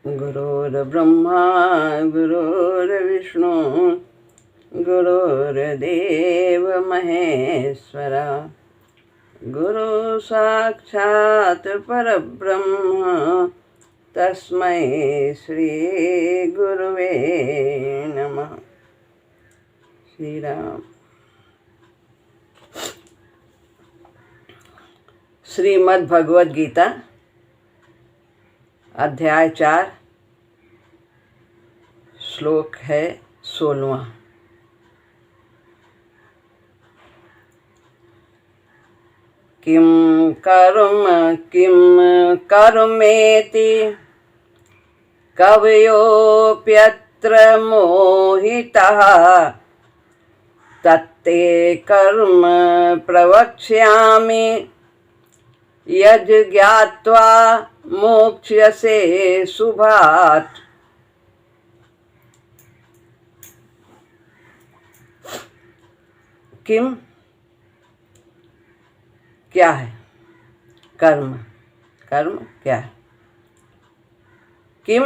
गुरुर्ब्रह्मा गुरुर्विष्णु गुरुर्देव महेश्वरा गुरु साक्षात् परब्रह्म तस्मै श्री गुरुवे नमः। श्री राम। श्रीमद् भगवद गीता अध्याय 4 श्लोक है 16वां। किम कर्मेति कवयोऽप्यत्र मोहितः तत्ते कर्म प्रवक्ष्यामि यज् ज्ञात्वा मोक्ष्यसे शुभात्। किम क्या है? कर्म क्या है? किम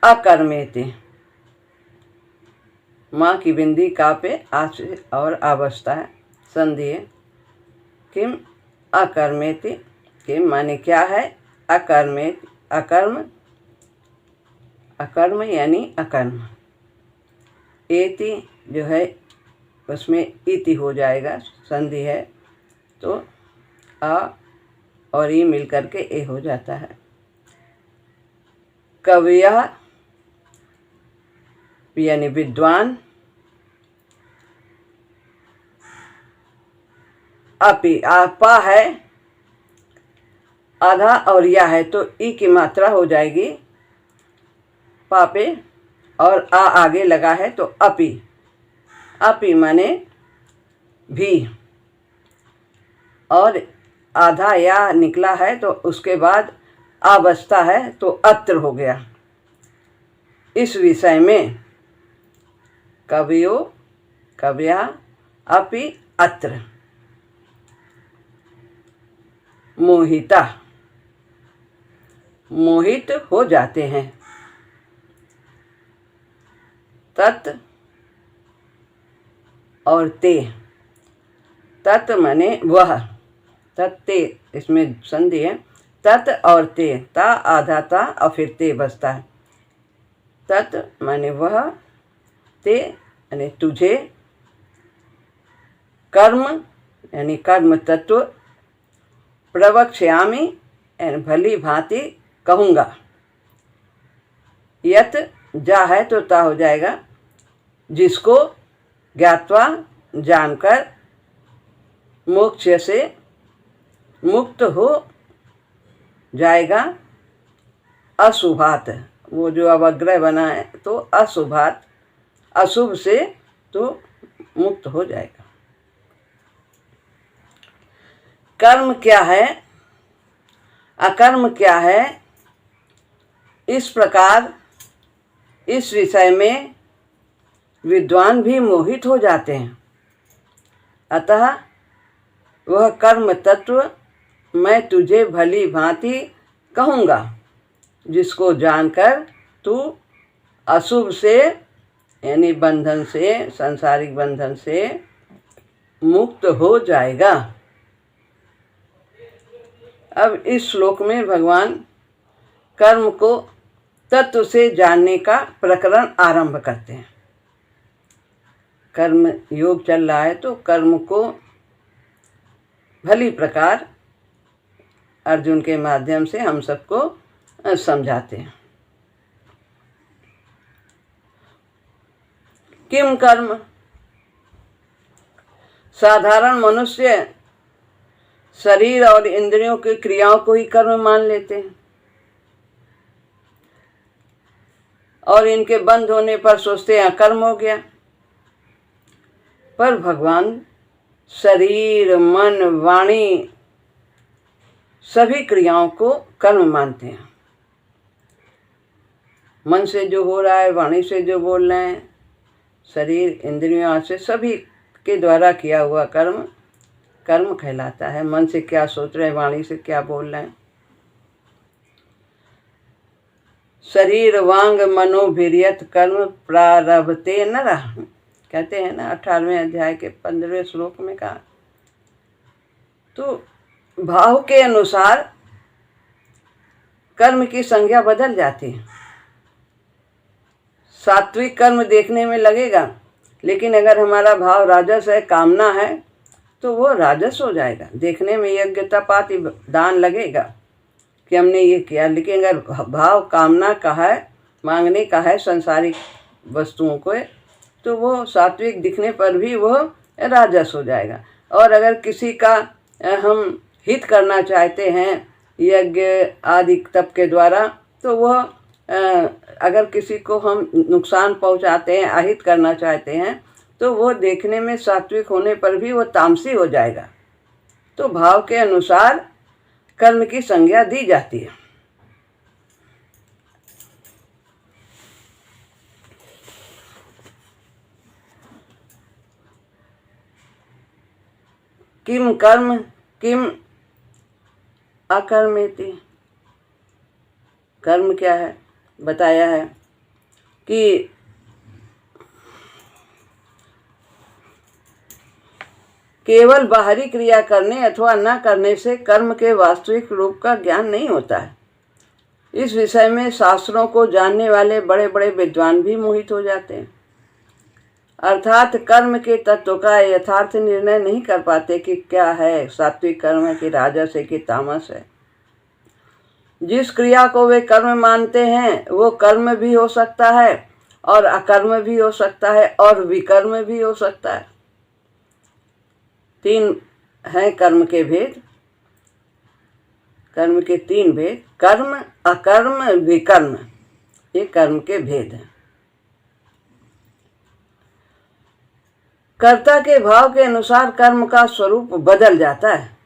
अकर्मेति। माँ की बिंदी का पे आश और अवस्था है, संधि है। किम अकर्मेति। किम माने क्या है? अकर्मेति। अकर्म यानी अकर्म। एति जो है उसमें इति हो जाएगा, संधि है तो अ और ई मिल करके ए हो जाता है। कवयः यानी विद्वान, अपि आपा है आधा और या है तो ई की मात्रा हो जाएगी पापे और आ आगे लगा है तो अपि माने भी और आधा या निकला है तो उसके बाद आ बचता है तो अत्र हो गया। इस विषय में कवया अपि अत्र मोहिता मोहित हो जाते हैं। तत् और ते। तत् माने वह, तत्ते इसमें संधि है। तत् और ते, ता आधा ता और फिर ते बसता है। तत् माने वह, ते यानी तुझे, कर्म यानी कर्म तत्व, प्रवक्ष्यामि यानी भली भांति कहूँगा। यत जा है तो ता हो जाएगा, जिसको ज्ञात्वा जानकर, मोक्ष से मुक्त हो जाएगा, अशुभात वो जो अवग्रह बना है तो अशुभात अशुभ से तो मुक्त हो जाएगा। कर्म क्या है, अकर्म क्या है, इस प्रकार इस विषय में विद्वान भी मोहित हो जाते हैं। अतः वह कर्म तत्व मैं तुझे भली भांति कहूँगा, जिसको जानकर तू अशुभ से यानी बंधन से, सांसारिक बंधन से मुक्त हो जाएगा। अब इस श्लोक में भगवान कर्म को तत्व से जानने का प्रकरण आरंभ करते हैं। कर्म योग चल रहा है तो कर्म को भली प्रकार अर्जुन के माध्यम से हम सबको समझाते हैं। किम कर्म। साधारण मनुष्य शरीर और इंद्रियों की क्रियाओं को ही कर्म मान लेते हैं और इनके बंद होने पर सोचते हैं कर्म हो गया। पर भगवान शरीर, मन, वाणी सभी क्रियाओं को कर्म मानते हैं। मन से जो हो रहा है, वाणी से जो बोल रहे हैं, शरीर इंद्रियों से सभी के द्वारा किया हुआ कर्म कर्म कहलाता है। मन से क्या सोच रहे हैं, वाणी से क्या बोल रहे हैं। शरीर वांग मनोभिर्यत कर्म प्रारभते नरः। कहते हैं ना 18वें अध्याय के 15वें श्लोक में कहा। तो भाव के अनुसार कर्म की संज्ञा बदल जाती है। सात्विक कर्म देखने में लगेगा, लेकिन अगर हमारा भाव राजस है, कामना है, तो वो राजस हो जाएगा। देखने में यज्ञ तपाति दान लगेगा कि हमने ये किया, लेकिन अगर भाव कामना का है, मांगने का है संसारिक वस्तुओं को, तो वो सात्विक दिखने पर भी वो राजस हो जाएगा। और अगर किसी का हम हित करना चाहते हैं यज्ञ आदि तप के द्वारा, तो वह अगर किसी को हम नुकसान पहुंचाते हैं, अहित करना चाहते हैं, तो वो देखने में सात्विक होने पर भी वो तामसी हो जाएगा। तो भाव के अनुसार कर्म की संज्ञा दी जाती है। किम कर्म किम अकर्मेति। कर्म क्या है बताया है कि केवल बाहरी क्रिया करने अथवा न करने से कर्म के वास्तविक रूप का ज्ञान नहीं होता है। इस विषय में शास्त्रों को जानने वाले बड़े बड़े विद्वान भी मोहित हो जाते हैं, अर्थात कर्म के तत्व का यथार्थ निर्णय नहीं कर पाते कि क्या है सात्विक कर्म है कि राजस है कि तामस है। जिस क्रिया को वे कर्म मानते हैं वो कर्म भी हो सकता है और अकर्म भी हो सकता है और विकर्म भी हो सकता है। 3 हैं कर्म के भेद, कर्म के 3 भेद, कर्म, अकर्म, विकर्म, ये कर्म के भेद हैं। कर्ता के भाव के अनुसार कर्म का स्वरूप बदल जाता है।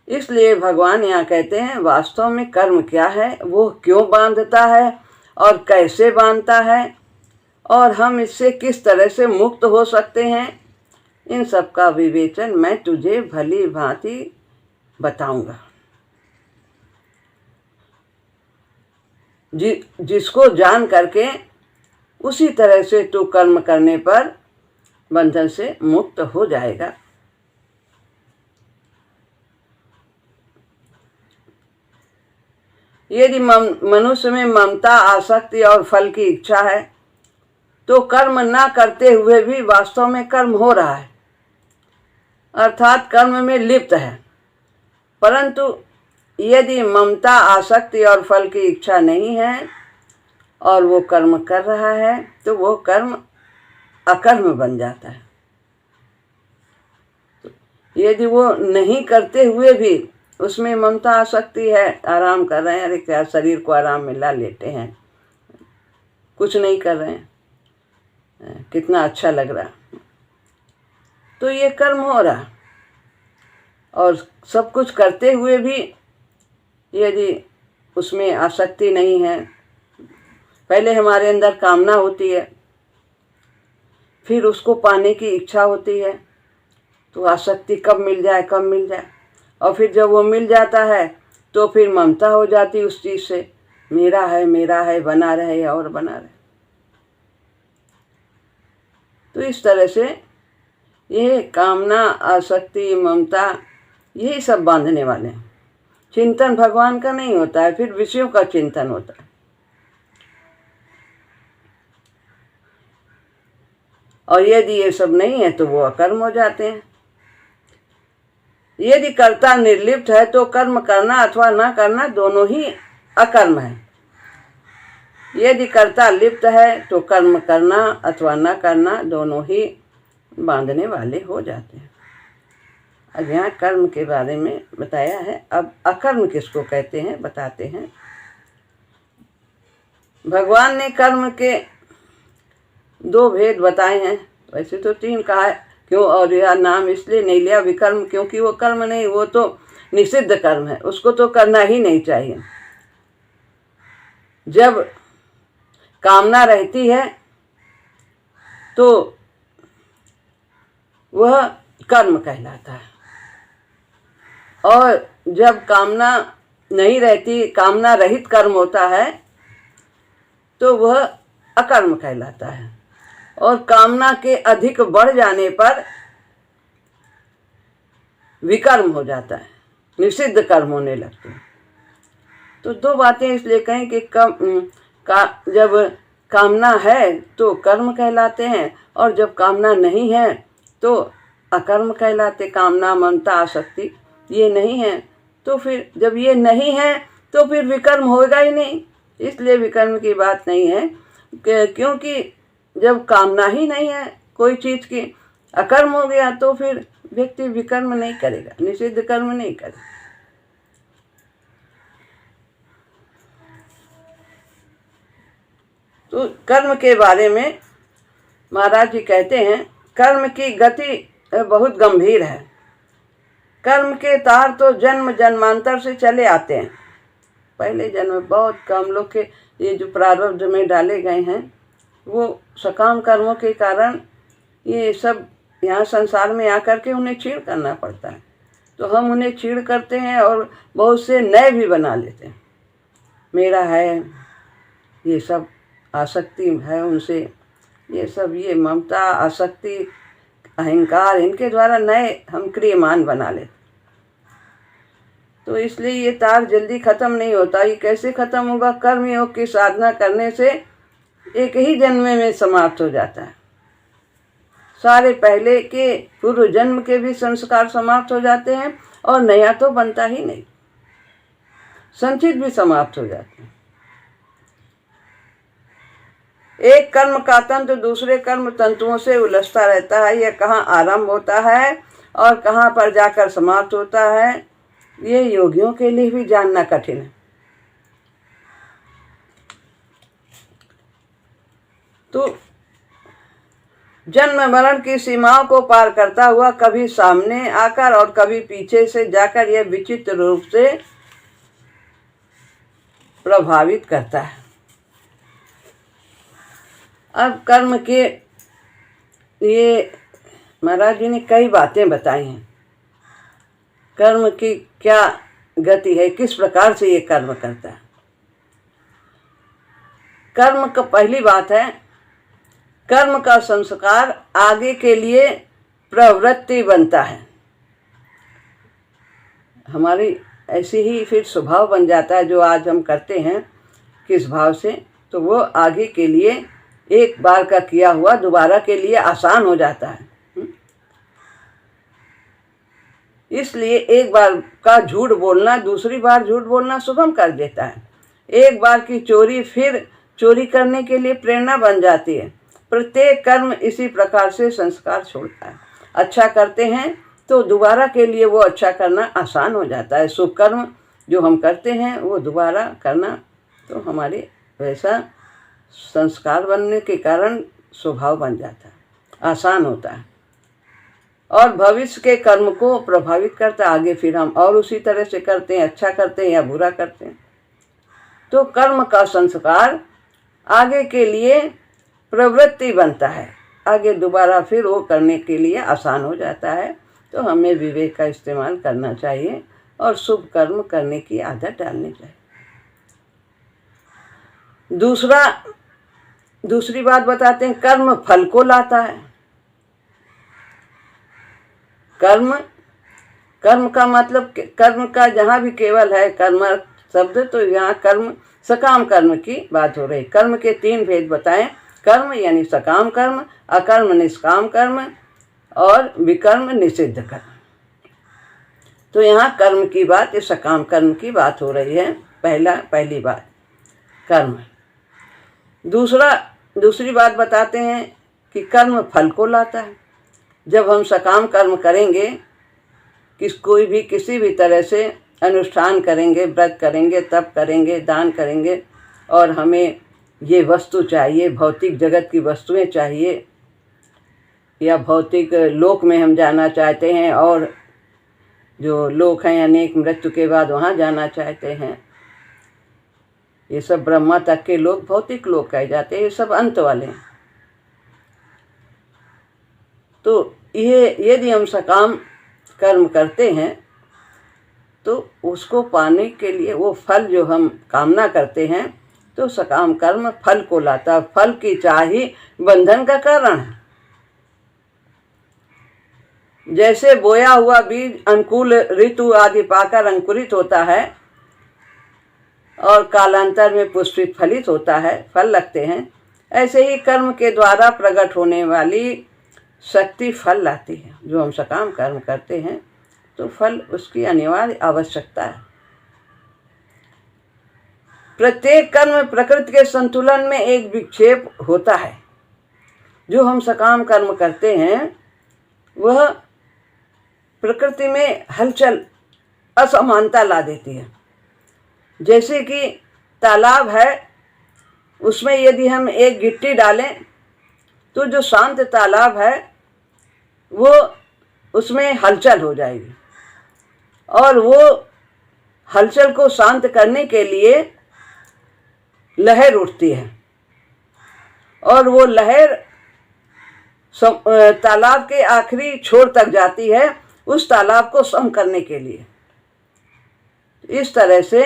इसलिए भगवान यहाँ कहते हैं वास्तव में कर्म क्या है, वो क्यों बांधता है और कैसे बांधता है, और हम इससे किस तरह से मुक्त हो सकते हैं, इन सब का विवेचन मैं तुझे भली भांति बताऊंगा। जिसको जान करके उसी तरह से तू कर्म करने पर बंधन से मुक्त हो जाएगा। यदि मनुष्य में ममता, आसक्ति और फल की इच्छा है तो कर्म ना करते हुए भी वास्तव में कर्म हो रहा है, अर्थात कर्म में लिप्त है। परंतु यदि ममता, आसक्ति और फल की इच्छा नहीं है और वो कर्म कर रहा है तो वो कर्म अकर्म बन जाता है। यदि वो नहीं करते हुए भी उसमें ममता, आसक्ति है, आराम कर रहे हैं, अरे क्या शरीर को आराम मिला, लेटे हैं, कुछ नहीं कर रहे हैं, कितना अच्छा लग रहा, तो ये कर्म हो रहा। और सब कुछ करते हुए भी यदि उसमें आसक्ति नहीं है, पहले हमारे अंदर कामना होती है, फिर उसको पाने की इच्छा होती है, तो आसक्ति कब मिल जाए कब मिल जाए, और फिर जब वो मिल जाता है तो फिर ममता हो जाती उस चीज़ से, मेरा है, बना रहे और बना रहे। तो इस तरह से ये कामना, आसक्ति, ममता, यही सब बांधने वाले हैं। चिंतन भगवान का नहीं होता है, फिर विषयों का चिंतन होता है। और यदि ये सब नहीं है तो वो अकर्म हो जाते हैं। यदि कर्ता निर्लिप्त है तो कर्म करना अथवा न करना दोनों ही अकर्म है। यदि कर्ता लिप्त है तो कर्म करना अथवा न करना दोनों ही बांधने वाले हो जाते हैं। अब यहाँ कर्म के बारे में बताया है, अब अकर्म किसको कहते हैं बताते हैं। भगवान ने कर्म के 2 भेद बताए हैं, वैसे तो 3 कहा है, क्यों, और यह नाम इसलिए नहीं लिया विकर्म, क्योंकि वो कर्म नहीं, वो तो निषिद्ध कर्म है, उसको तो करना ही नहीं चाहिए। जब कामना रहती है तो वह कर्म कहलाता है, और जब कामना नहीं रहती, कामना रहित कर्म होता है तो वह अकर्म कहलाता है, और कामना के अधिक बढ़ जाने पर विकर्म हो जाता है, निषिद्ध कर्म होने लगते हैं। तो दो बातें इसलिए कहें कि जब कामना है तो कर्म कहलाते हैं, और जब कामना नहीं है तो अकर्म कहलाते। कामना, ममता, आसक्ति ये नहीं है, तो फिर जब ये नहीं है तो फिर विकर्म होगा ही नहीं। इसलिए विकर्म की बात नहीं है, क्योंकि जब कामना ही नहीं है कोई चीज़ की, अकर्म हो गया, तो फिर व्यक्ति विकर्म नहीं करेगा, निषिद्ध कर्म नहीं करेगा। तो कर्म के बारे में महाराज जी कहते हैं, कर्म की गति बहुत गंभीर है। कर्म के तार तो जन्म जन्मांतर से चले आते हैं। पहले जन्म बहुत कम लोग के ये जो प्रारब्ध में डाले गए हैं, वो सकाम कर्मों के कारण ये सब यहाँ संसार में आकर के उन्हें छीड़ करना पड़ता है। तो हम उन्हें छीड़ करते हैं और बहुत से नए भी बना लेते हैं। मेरा है, ये सब आसक्ति है उनसे, ये सब ये ममता, आसक्ति, अहंकार, इनके द्वारा नए हम क्रियमान बना लेते। तो इसलिए ये तार जल्दी ख़त्म नहीं होता। ये कैसे ख़त्म होगा? कर्म योग की साधना करने से एक ही जन्म में समाप्त हो जाता है। सारे पहले के पूर्व जन्म के भी संस्कार समाप्त हो जाते हैं, और नया तो बनता ही नहीं, संचित भी समाप्त हो जाते हैं। एक कर्म का तंतु दूसरे कर्म तंतुओं से उलझता रहता है। यह कहाँ आरंभ होता है और कहाँ पर जाकर समाप्त होता है, ये योगियों के लिए भी जानना कठिन है। तो जन्म मरण की सीमाओं को पार करता हुआ कभी सामने आकर और कभी पीछे से जाकर यह विचित्र रूप से प्रभावित करता है। अब कर्म के लिए महाराज जी ने कई बातें बताई हैं। कर्म की क्या गति है, किस प्रकार से ये कर्म करता है। कर्म का पहली बात है, कर्म का संस्कार आगे के लिए प्रवृत्ति बनता है। हमारी ऐसी ही फिर स्वभाव बन जाता है। जो आज हम करते हैं किस भाव से, तो वो आगे के लिए एक बार का किया हुआ दोबारा के लिए आसान हो जाता है। इसलिए एक बार का झूठ बोलना दूसरी बार झूठ बोलना सुगम कर देता है। एक बार की चोरी फिर चोरी करने के लिए प्रेरणा बन जाती है। प्रत्येक कर्म इसी प्रकार से संस्कार छोड़ता है। अच्छा करते हैं तो दोबारा के लिए वो अच्छा करना आसान हो जाता है। शुभ कर्म जो हम करते हैं वो दोबारा करना तो हमारे वैसा संस्कार बनने के कारण स्वभाव बन जाता है, आसान होता है, और भविष्य के कर्म को प्रभावित करता है। आगे फिर हम और उसी तरह से करते हैं, अच्छा करते हैं या बुरा करते हैं। तो कर्म का संस्कार आगे के लिए प्रवृत्ति बनता है, आगे दोबारा फिर वो करने के लिए आसान हो जाता है। तो हमें विवेक का इस्तेमाल करना चाहिए और शुभ कर्म करने की आदत डालनी चाहिए। दूसरी बात बताते हैं, कर्म फल को लाता है। कर्म का मतलब, कर्म का जहाँ भी केवल है कर्म शब्द, तो यहाँ कर्म सकाम कर्म की बात हो रही। कर्म के 3 भेद बताएं। कर्म यानी सकाम कर्म, अकर्म निष्काम कर्म, और विकर्म निषिद्ध कर्म। तो यहाँ कर्म की बात, ये सकाम कर्म की बात हो रही है। पहली बात कर्म। दूसरी बात बताते हैं कि कर्म फल को लाता है। जब हम सकाम कर्म करेंगे, किसी भी तरह से अनुष्ठान करेंगे, व्रत करेंगे, तप करेंगे, दान करेंगे, और हमें ये वस्तु चाहिए, भौतिक जगत की वस्तुएं चाहिए, या भौतिक लोक में हम जाना चाहते हैं, और जो लोक हैं अनेक मृत्यु के बाद वहाँ जाना चाहते हैं। ये सब ब्रह्मा तक के लोग भौतिक लोग कहे जाते हैं, ये सब अंत वाले हैं। तो ये यदि हम सकाम कर्म करते हैं तो उसको पाने के लिए, वो फल जो हम कामना करते हैं, तो सकाम कर्म फल को लाता। फल की चाह ही बंधन का कारण है। जैसे बोया हुआ बीज अनुकूल ऋतु आदि पाकर अंकुरित होता है और कालांतर में पुष्पित फलित होता है, फल लगते हैं, ऐसे ही कर्म के द्वारा प्रकट होने वाली शक्ति फल लाती है। जो हम सकाम कर्म करते हैं तो फल उसकी अनिवार्य आवश्यकता है। प्रत्येक कर्म प्रकृति के संतुलन में एक विक्षेप होता है। जो हम सकाम कर्म करते हैं वह प्रकृति में हलचल, असमानता ला देती है। जैसे कि तालाब है, उसमें यदि हम एक गिट्टी डालें तो जो शांत तालाब है वो उसमें हलचल हो जाएगी, और वो हलचल को शांत करने के लिए लहर उठती है, और वो लहर तालाब के आखिरी छोर तक जाती है उस तालाब को सम करने के लिए। इस तरह से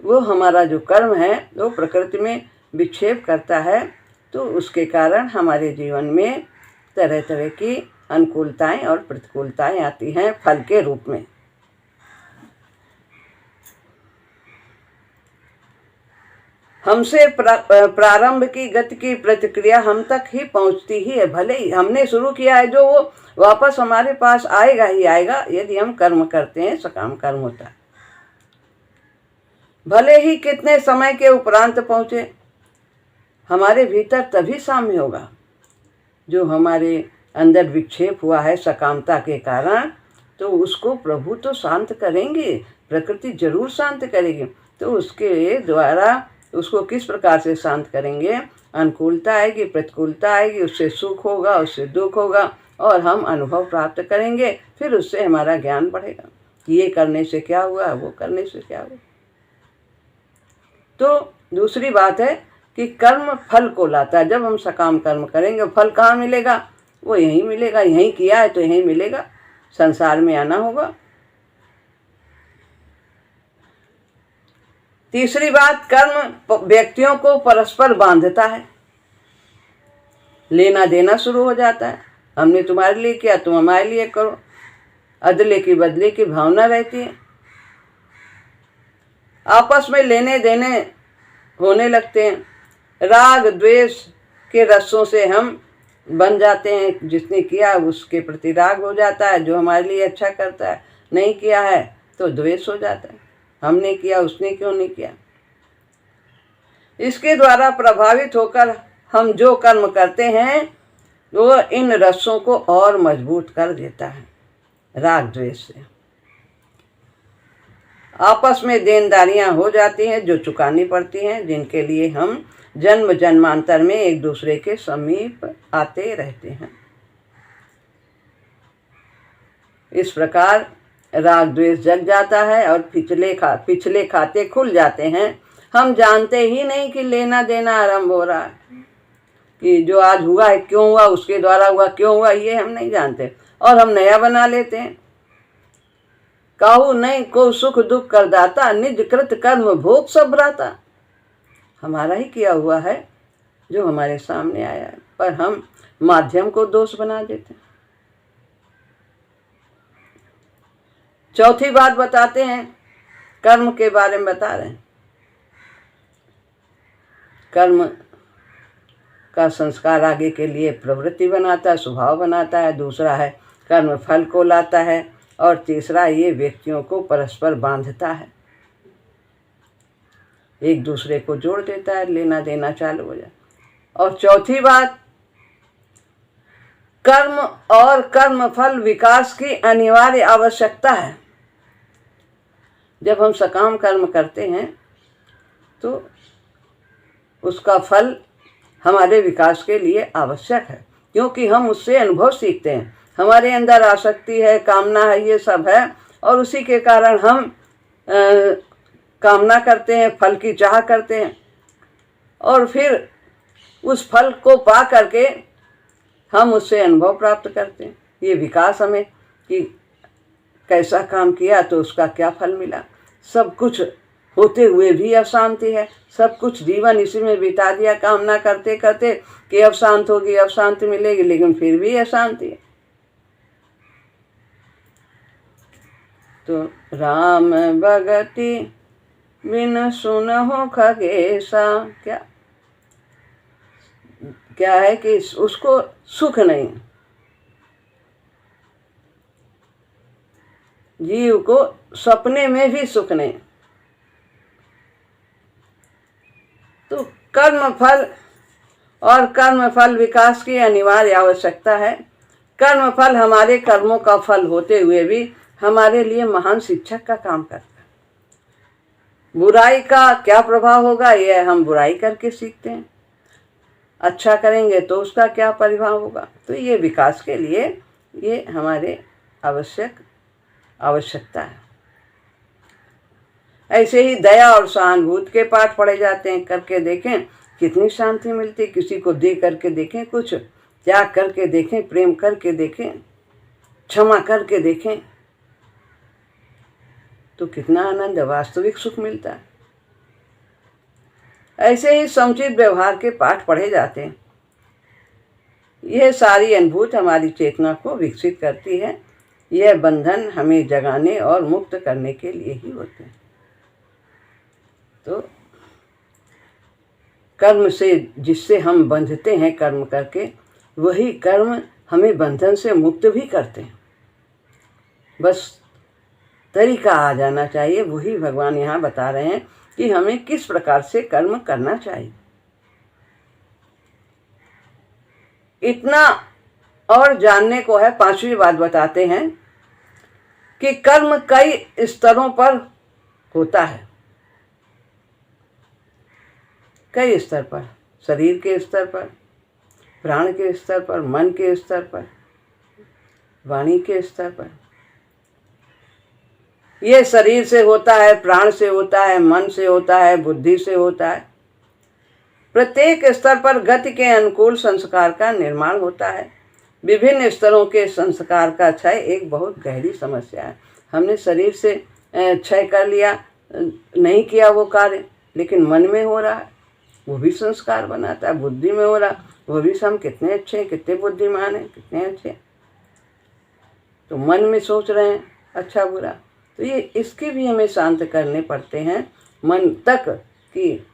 वो हमारा जो कर्म है वो प्रकृति में विक्षेप करता है, तो उसके कारण हमारे जीवन में तरह तरह की अनुकूलताएं और प्रतिकूलताएं आती हैं फल के रूप में। हमसे प्रारंभ की गति की प्रतिक्रिया हम तक ही पहुंचती ही है। भले ही हमने शुरू किया है जो वो वापस हमारे पास आएगा ही आएगा यदि हम कर्म करते हैं, सकाम कर्म होता है। भले ही कितने समय के उपरांत पहुंचे, हमारे भीतर तभी साम्य होगा। जो हमारे अंदर विक्षेप हुआ है सकामता के कारण, तो उसको प्रभु तो शांत करेंगे, प्रकृति जरूर शांत करेगी। तो उसके द्वारा उसको किस प्रकार से शांत करेंगे? अनुकूलता आएगी, प्रतिकूलता आएगी, उससे सुख होगा, उससे दुख होगा, और हम अनुभव प्राप्त करेंगे। फिर उससे हमारा ज्ञान बढ़ेगा कि ये करने से क्या हुआ, वो करने से क्या हुआ। तो दूसरी बात है कि कर्म फल को लाता है। जब हम सकाम कर्म करेंगे फल कहाँ मिलेगा? वो यहीं मिलेगा। यहीं किया है तो यहीं मिलेगा। संसार में आना होगा। तीसरी बात, कर्म व्यक्तियों को परस्पर बांधता है। लेना देना शुरू हो जाता है। हमने तुम्हारे लिए किया, तुम हमारे लिए करो। अदले की बदले की भावना रहती है। आपस में लेने देने होने लगते हैं। राग द्वेष के रसों से हम बन जाते हैं। जिसने किया उसके प्रति राग हो जाता है, जो हमारे लिए अच्छा करता है। नहीं किया है तो द्वेष हो जाता है, हमने किया उसने क्यों नहीं किया। इसके द्वारा प्रभावित होकर हम जो कर्म करते हैं वो इन रसों को और मजबूत कर देता है। राग द्वेष से आपस में देनदारियां हो जाती हैं जो चुकानी पड़ती हैं, जिनके लिए हम जन्म जन्मांतर में एक दूसरे के समीप आते रहते हैं। इस प्रकार राग द्वेष जग जाता है और पिछले खाते खुल जाते हैं। हम जानते ही नहीं कि लेना देना आरंभ हो रहा है, कि जो आज हुआ है क्यों हुआ, उसके द्वारा हुआ क्यों हुआ, ये हम नहीं जानते, और हम नया बना लेते हैं। काहू नहीं को सुख दुख कर दाता, निज कृत कर्म भोग सब राता। हमारा ही किया हुआ है जो हमारे सामने आया है, पर हम माध्यम को दोष बना देते हैं। चौथी बात बताते हैं, कर्म के बारे में बता रहे हैं। कर्म का संस्कार आगे के लिए प्रवृत्ति बनाता है, स्वभाव बनाता है। दूसरा है कर्म फल को लाता है, और तीसरा ये व्यक्तियों को परस्पर बांधता है, एक दूसरे को जोड़ देता है, लेना देना चालू हो जाए। और चौथी बात, कर्म और कर्म फल विकास की अनिवार्य आवश्यकता है। जब हम सकाम कर्म करते हैं तो उसका फल हमारे विकास के लिए आवश्यक है, क्योंकि हम उससे अनुभव सीखते हैं। हमारे अंदर आसक्ति है, कामना है, ये सब है, और उसी के कारण हम कामना करते हैं, फल की चाह करते हैं, और फिर उस फल को पा करके हम उससे अनुभव प्राप्त करते हैं। ये विकास हमें कि कैसा काम किया तो उसका क्या फल मिला, सब कुछ होते हुए भी अशांति है। सब कुछ जीवन इसी में बिता दिया कामना करते करते कि अब शांत होगी, अब शांति मिलेगी, लेकिन फिर भी अशांति है। तो राम भगति बिन सुनहु खगेशा, क्या क्या है कि उसको सुख नहीं, जीव को सपने में भी सुख नहीं। तो कर्म फल और कर्म फल विकास की अनिवार्य आवश्यकता है। कर्म फल हमारे कर्मों का फल होते हुए भी हमारे लिए महान शिक्षक का काम करता है। बुराई का क्या प्रभाव होगा, यह हम बुराई करके सीखते हैं। अच्छा करेंगे तो उसका क्या प्रभाव होगा। तो ये विकास के लिए ये हमारे आवश्यकता है। ऐसे ही दया और सहानुभूति के पाठ पढ़े जाते हैं। करके देखें कितनी शांति मिलती। किसी को दे करके देखें, कुछ त्याग करके देखें, प्रेम करके देखें, क्षमा करके देखें, तो कितना आनंद, वास्तविक सुख मिलता है। ऐसे ही समुचित व्यवहार के पाठ पढ़े जाते हैं। यह सारी अनुभूति हमारी चेतना को विकसित करती है। यह बंधन हमें जगाने और मुक्त करने के लिए ही होते हैं। तो कर्म से जिससे हम बंधते हैं कर्म करके, वही कर्म हमें बंधन से मुक्त भी करते हैं। बस तरीका आ जाना चाहिए। वही भगवान यहाँ बता रहे हैं कि हमें किस प्रकार से कर्म करना चाहिए। इतना और जानने को है। पांचवी बात बताते हैं कि कर्म कई स्तरों पर होता है। कई स्तर पर, शरीर के स्तर पर, प्राण के स्तर पर, मन के स्तर पर, वाणी के स्तर पर। ये शरीर से होता है, प्राण से होता है, मन से होता है, बुद्धि से होता है। प्रत्येक स्तर पर गति के अनुकूल संस्कार का निर्माण होता है। विभिन्न स्तरों के संस्कार का क्षय एक बहुत गहरी समस्या है। हमने शरीर से क्षय कर लिया, नहीं किया वो कार्य, लेकिन मन में हो रहा है, वो भी संस्कार बनाता है। बुद्धि में हो रहा, वो भी हम कितने अच्छे हैं, कितने बुद्धिमान हैं, कितने अच्छे हैं। तो मन में सोच रहे हैं अच्छा बुरा, तो ये इसके भी हमें शांत करने पड़ते हैं मन तक, कि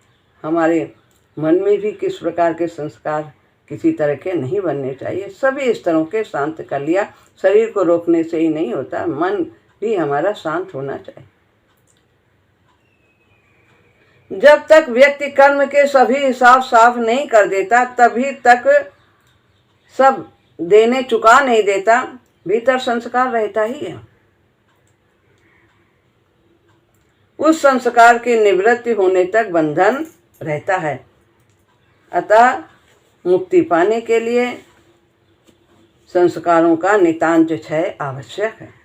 हमारे मन में भी किस प्रकार के संस्कार किसी तरह के नहीं बनने चाहिए। सभी स्तरों के शांत कर लिया। शरीर को रोकने से ही नहीं होता, मन भी हमारा शांत होना चाहिए। जब तक व्यक्ति कर्म के सभी हिसाब साफ नहीं कर देता, तभी तक सब देने चुका नहीं देता, भीतर संस्कार रहता ही है। उस संस्कार की निवृत्ति होने तक बंधन रहता है। अतः मुक्ति पाने के लिए संस्कारों का नितांत क्षय आवश्यक है।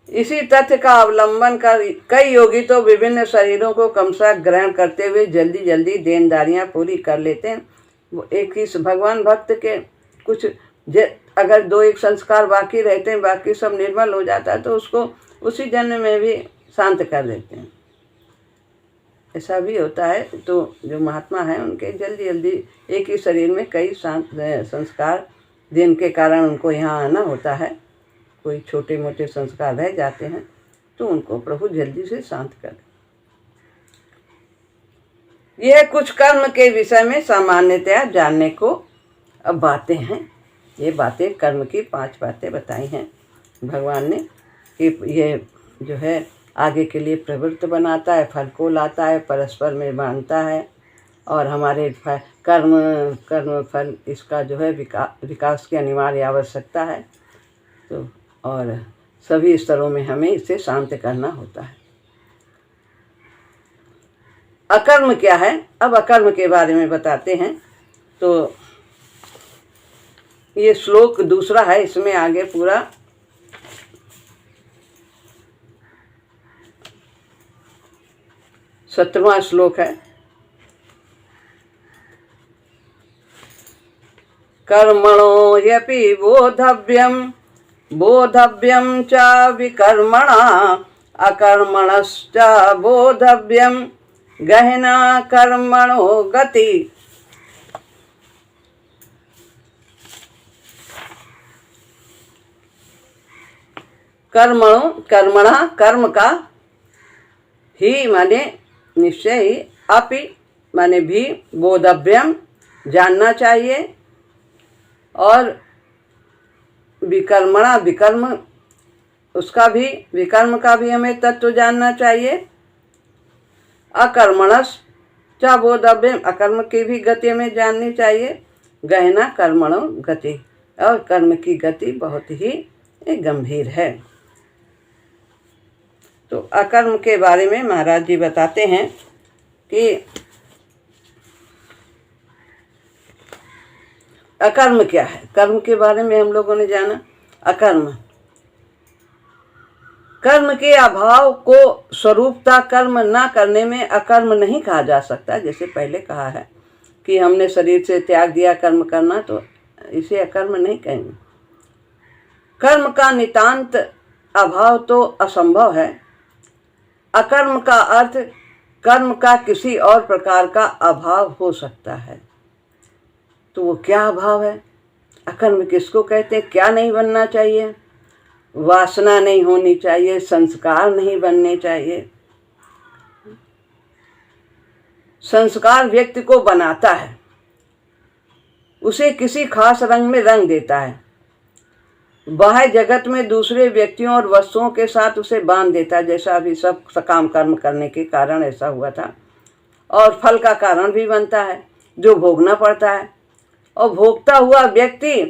इसी तथ्य का अवलंबन कर कई योगी तो विभिन्न शरीरों को क्रमशः ग्रहण करते हुए जल्दी जल्दी देनदारियां पूरी कर लेते हैं। वो एक ही भगवान भक्त के कुछ अगर दो एक संस्कार बाकी रहते हैं, बाकी सब निर्मल हो जाता है, तो उसको उसी जन्म में भी शांत कर देते हैं। ऐसा भी होता है। तो जो महात्मा हैं उनके जल्दी जल्दी एक ही शरीर में कई संस्कार जिनके कारण उनको यहाँ आना होता है, कोई छोटे मोटे संस्कार रह जाते हैं, तो उनको प्रभु जल्दी से शांत कर। यह कुछ कर्म के विषय में सामान्यतया जानने को अब बातें हैं। ये बातें कर्म की 5 बातें बताई हैं भगवान ने, कि ये जो है आगे के लिए प्रवृत्त बनाता है, फल को लाता है, परस्पर में बांधता है, और हमारे कर्म फल इसका जो है विकास की अनिवार्य आवश्यकता है। तो और सभी स्तरों में हमें इसे शांत करना होता है। अकर्म क्या है, अब अकर्म के बारे में बताते हैं। तो ये श्लोक दूसरा है, इसमें आगे पूरा 17वां श्लोक है। कर्मणो यपि बोधव्यम च विकर्मणा अकर्मणश्च बोधव्यम गहना कर्मणो गति। कर्मणो कर्मणा कर्म का ही माने निश्चय ही, अपि माने भी, बोधव्यम जानना चाहिए, और विकर्मणा विकर्म उसका भी, विकर्म का भी हमें तत्व जानना चाहिए। अकर्मणस च बोधव्यम अकर्म की भी गति हमें जाननी चाहिए। गहना कर्मणो गति, और कर्म की गति बहुत ही गंभीर है। तो अकर्म के बारे में महाराज जी बताते हैं कि अकर्म क्या है। कर्म के बारे में हम लोगों ने जाना। अकर्म, कर्म के अभाव को स्वरूपता कर्म ना करने में अकर्म नहीं कहा जा सकता। जैसे पहले कहा है कि हमने शरीर से त्याग दिया कर्म करना, तो इसे अकर्म नहीं कहेंगे। कर्म का नितांत अभाव तो असंभव है। अकर्म का अर्थ कर्म का किसी और प्रकार का अभाव हो सकता है। तो वो क्या अभाव है? अकर्म किसको कहते हैं? क्या नहीं बनना चाहिए? वासना नहीं होनी चाहिए, संस्कार नहीं बनने चाहिए। संस्कार व्यक्ति को बनाता है, उसे किसी खास रंग में रंग देता है, बाह्य जगत में दूसरे व्यक्तियों और वस्तुओं के साथ उसे बांध देता है। जैसा अभी सब सकाम कर्म करने के कारण ऐसा हुआ था। और फल का कारण भी बनता है जो भोगना पड़ता है। और भोगता हुआ व्यक्ति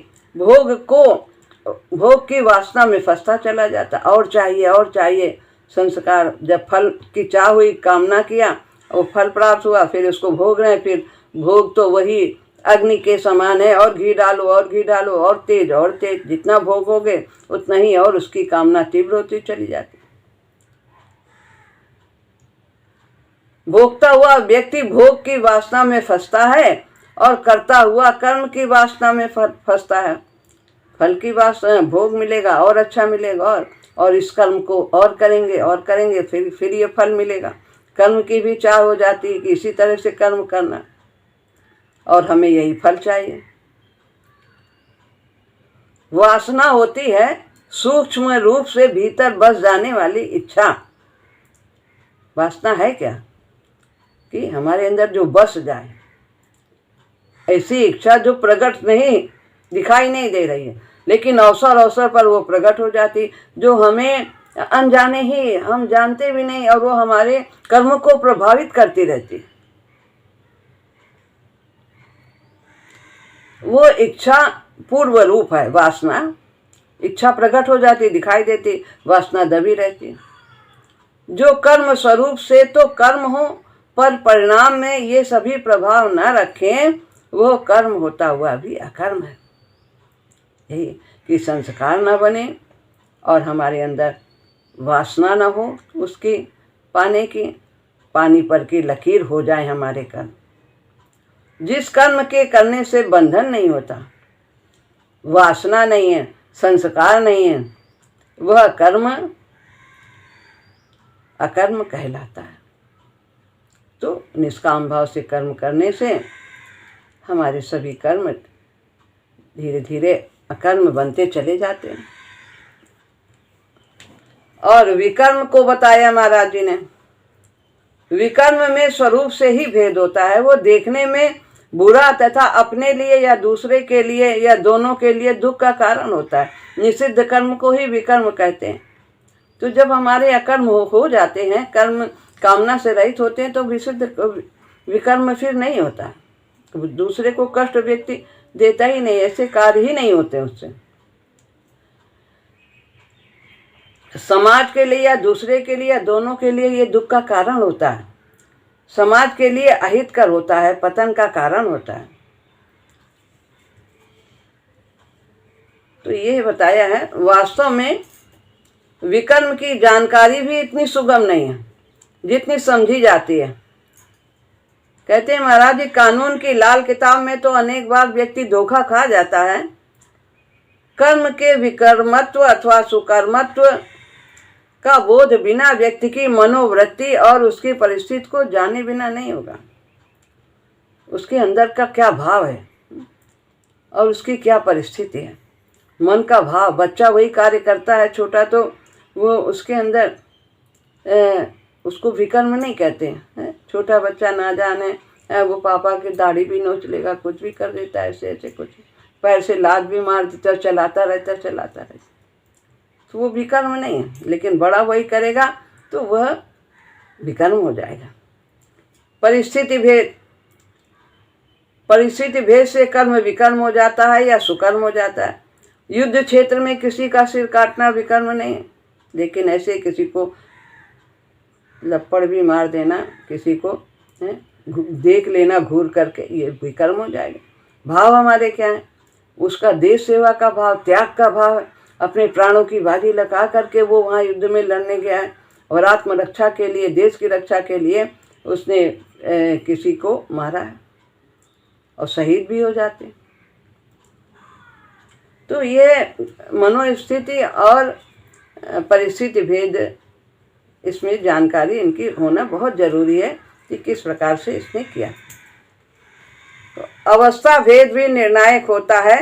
भोग की वासना में फंसता चला जाता, और चाहिए। संस्कार, जब फल की चाह हुई, कामना किया, और फल प्राप्त हुआ, फिर उसको भोग रहे हैं। फिर भोग तो वही अग्नि के समान है, और घी डालो और तेज, जितना भोगोगे उतना ही और उसकी कामना तीव्र होती चली जाती। भोगता हुआ व्यक्ति भोग की वासना में फंसता है, और करता हुआ कर्म की वासना में फंसता है। फल की वासना, भोग मिलेगा और अच्छा मिलेगा, और इस कर्म को और करेंगे, फिर ये फल मिलेगा। कर्म की भी चाह हो जाती है कि इसी तरह से कर्म करना, और हमें यही फल चाहिए। वासना होती है सूक्ष्म रूप से भीतर बस जाने वाली इच्छा। वासना है क्या? कि हमारे अंदर जो बस जाए, ऐसी इच्छा जो प्रकट नहीं, दिखाई नहीं दे रही है, लेकिन अवसर पर वो प्रकट हो जाती, जो हमें अनजाने ही, हम जानते भी नहीं, और वो हमारे कर्म को प्रभावित करती रहती। वो इच्छा पूर्व रूप है वासना। इच्छा प्रकट हो जाती, दिखाई देती, वासना दबी रहती। जो कर्म स्वरूप से तो कर्म हो, पर परिणाम में ये सभी प्रभाव न रखें, वो कर्म होता हुआ भी अकर्म है। यही कि संस्कार न बने और हमारे अंदर वासना न हो उसकी पाने की, पानी पर की लकीर हो जाए हमारे कर्म। जिस कर्म के करने से बंधन नहीं होता, वासना नहीं है, संस्कार नहीं है, वह कर्म अकर्म कहलाता है। तो निष्काम भाव से कर्म करने से हमारे सभी कर्म धीरे धीरे अकर्म बनते चले जाते हैं। और विकर्म को बताया महाराज जी ने। विकर्म में स्वरूप से ही भेद होता है। वो देखने में बुरा तथा अपने लिए या दूसरे के लिए या दोनों के लिए दुख का कारण होता है। निषिद्ध कर्म को ही विकर्म कहते हैं। तो जब हमारे अकर्म हो जाते हैं, कर्म कामना से रहित होते हैं, तो विकर्म फिर नहीं होता। दूसरे को कष्ट व्यक्ति देता ही नहीं, ऐसे कार्य ही नहीं होते उससे। समाज के लिए या दूसरे के लिए या दोनों के लिए ये दुख का कारण होता है। समाज के लिए अहितकर होता है, पतन का कारण होता है। तो ये बताया है। वास्तव में विकर्म की जानकारी भी इतनी सुगम नहीं है जितनी समझी जाती है। कहते हैं महाराज जी, कानून की लाल किताब में तो अनेक बार व्यक्ति धोखा खा जाता है। कर्म के विकर्मत्व अथवा सुकर्मत्व का बोध बिना व्यक्ति की मनोवृत्ति और उसकी परिस्थिति को जाने बिना नहीं होगा। उसके अंदर का क्या भाव है और उसकी क्या परिस्थिति है, मन का भाव। बच्चा वही कार्य करता है छोटा, तो वो उसके अंदर उसको विकर्म नहीं कहते हैं। छोटा बच्चा ना जाने वो पापा की दाढ़ी भी नोच लेगा, कुछ भी कर देता है, ऐसे ऐसे कुछ पैर से लात भी मार देता, चलाता रहता। तो वो विकर्म नहीं है। लेकिन बड़ा वही करेगा तो वह विकर्म हो जाएगा। परिस्थिति भेद से कर्म विकर्म हो जाता है या सुकर्म हो जाता है। युद्ध क्षेत्र में किसी का सिर काटना विकर्म नहीं है, लेकिन ऐसे किसी को लपड़ भी मार देना, किसी को देख लेना घूर करके, ये विकर्म हो जाएगा। भाव हमारे क्या है? उसका देश सेवा का भाव, त्याग का भाव है। अपने प्राणों की बाजी लगा करके वो वहाँ युद्ध में लड़ने गया है और आत्मरक्षा के लिए, देश की रक्षा के लिए उसने किसी को मारा है और शहीद भी हो जाते। तो ये मनोस्थिति और परिस्थिति भेद, इसमें जानकारी इनकी होना बहुत ज़रूरी है कि किस प्रकार से इसने किया। तो अवस्था भेद भी निर्णायक होता है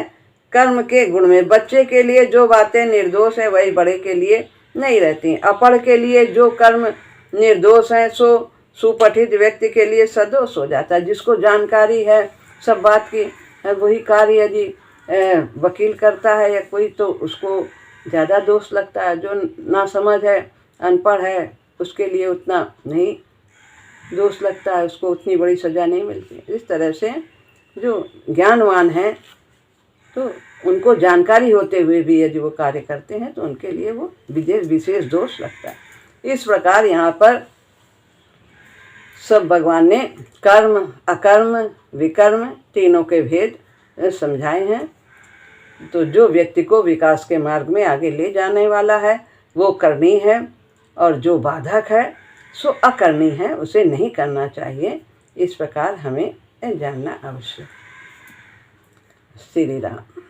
कर्म के गुण में। बच्चे के लिए जो बातें निर्दोष है वही बड़े के लिए नहीं रहती। अपढ़ के लिए जो कर्म निर्दोष है सो सुपठित व्यक्ति के लिए सदोष हो जाता है। जिसको जानकारी है सब बात की, वही कार्य यदि वकील करता है या कोई, तो उसको ज़्यादा दोष लगता है। जो ना समझ है, अनपढ़ है, उसके लिए उतना नहीं दोष लगता है, उसको उतनी बड़ी सज़ा नहीं मिलती। इस तरह से जो ज्ञानवान हैं तो उनको जानकारी होते हुए भी यदि वो कार्य करते हैं तो उनके लिए वो विशेष दोष लगता है। इस प्रकार यहाँ पर सब भगवान ने कर्म, अकर्म, विकर्म तीनों के भेद समझाए हैं। तो जो व्यक्ति को विकास के मार्ग में आगे ले जाने वाला है वो करनी है, और जो बाधक है सो अकरणी है, उसे नहीं करना चाहिए। इस प्रकार हमें जानना आवश्यक। श्री राम।